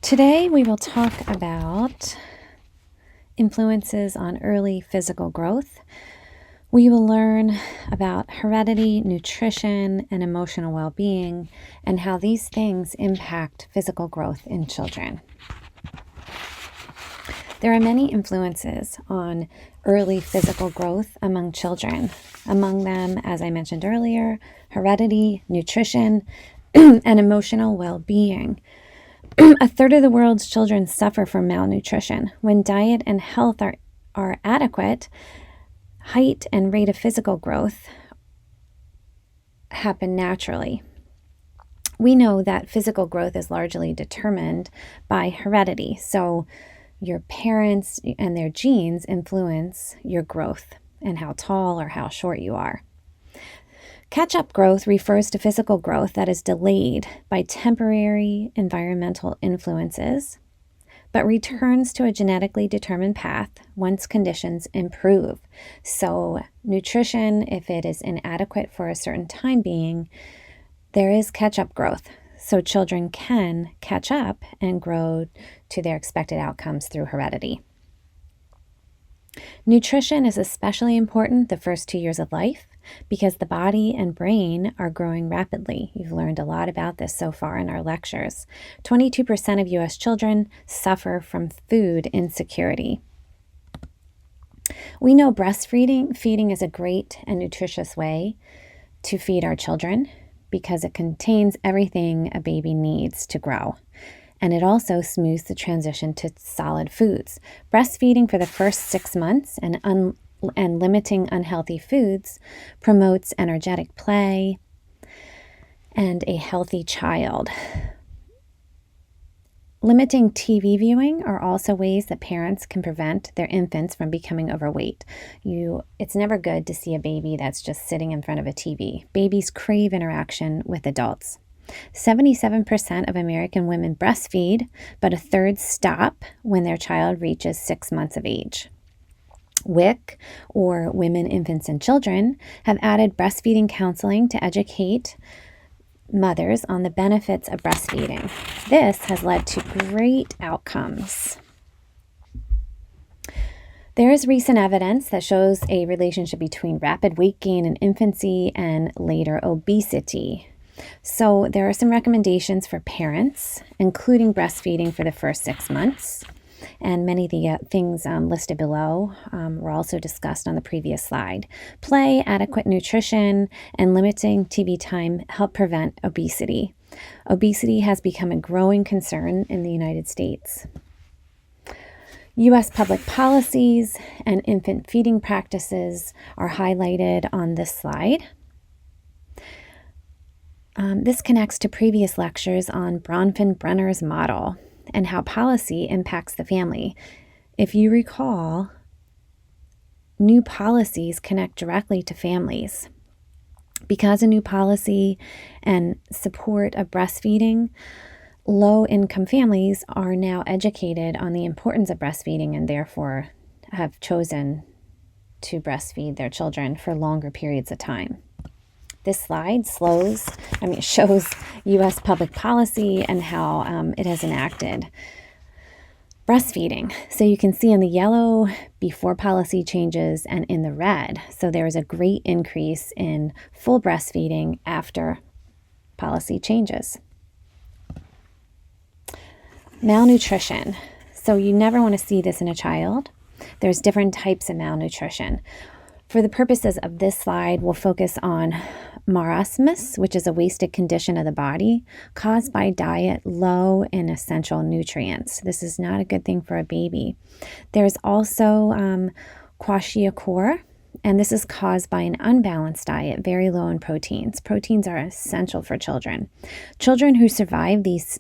Today we will talk about influences on early physical growth. We will learn about heredity, nutrition, and emotional well-being, and how these things impact physical growth in children. There are many influences on early physical growth among children. Among them, as I mentioned earlier, heredity, nutrition, and emotional well-being. A third of the world's children suffer from malnutrition. When diet and health are adequate, height and rate of physical growth happen naturally. We know that physical growth is largely determined by heredity. So your parents and their genes influence your growth and how tall or how short you are. Catch-up growth refers to physical growth that is delayed by temporary environmental influences, but returns to a genetically determined path once conditions improve. So nutrition, if it is inadequate for a certain time being, there is catch-up growth. So children can catch up and grow to their expected outcomes through heredity. Nutrition is especially important the first 2 years of life because the body and brain are growing rapidly. You've learned a lot about this so far in our lectures. 22% of U.S. children suffer from food insecurity. We know breastfeeding is a great and nutritious way to feed our children because it contains everything a baby needs to grow. And it also smooths the transition to solid foods. Breastfeeding for the first 6 months and limiting unhealthy foods promotes energetic play and a healthy child. Limiting TV viewing are also ways that parents can prevent their infants from becoming overweight. It's never good to see a baby that's just sitting in front of a TV. Babies crave interaction with adults. 77% of American women breastfeed, but a third stop when their child reaches 6 months of age. WIC, or Women, Infants, and Children, have added breastfeeding counseling to educate mothers on the benefits of breastfeeding. This has led to great outcomes. There is recent evidence that shows a relationship between rapid weight gain in infancy and later obesity. So there are some recommendations for parents, including breastfeeding for the first 6 months. And many of the things listed below were also discussed on the previous slide. Play, adequate nutrition, and limiting TV time help prevent obesity. Obesity has become a growing concern in the United States. U.S. public policies and infant feeding practices are highlighted on this slide. This connects to previous lectures on Bronfen-Brenner's model and how policy impacts the family. If you recall, new policies connect directly to families. Because a new policy and support of breastfeeding, low-income families are now educated on the importance of breastfeeding and therefore have chosen to breastfeed their children for longer periods of time. This slide shows U.S. public policy and how it has enacted breastfeeding. So you can see in the yellow before policy changes and in the red. So there is a great increase in full breastfeeding after policy changes. Malnutrition. So you never want to see this in a child. There's different types of malnutrition. For the purposes of this slide, we'll focus on marasmus, which is a wasted condition of the body caused by diet low in essential nutrients. This is not a good thing for a baby. There's also kwashiorkor, and this is caused by an unbalanced diet, very low in proteins. Proteins are essential for children. Children who survive these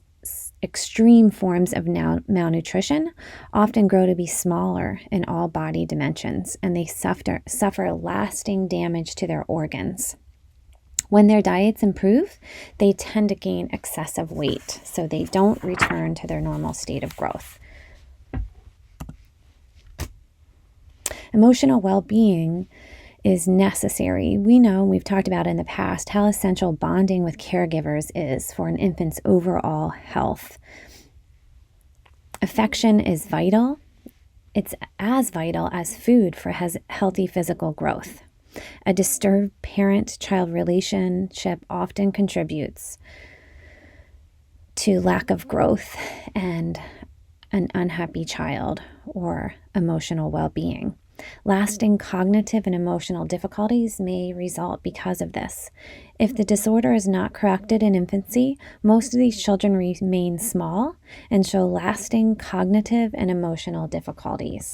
extreme forms of malnutrition often grow to be smaller in all body dimensions, and they suffer lasting damage to their organs. When their diets improve, they tend to gain excessive weight, so they don't return to their normal state of growth. Emotional well-being is necessary. We know, we've talked about in the past, how essential bonding with caregivers is for an infant's overall health. Affection is vital. It's as vital as food for healthy physical growth. A disturbed parent-child relationship often contributes to lack of growth and an unhappy child or emotional well-being. Lasting cognitive and emotional difficulties may result because of this. If the disorder is not corrected in infancy, most of these children remain small and show lasting cognitive and emotional difficulties.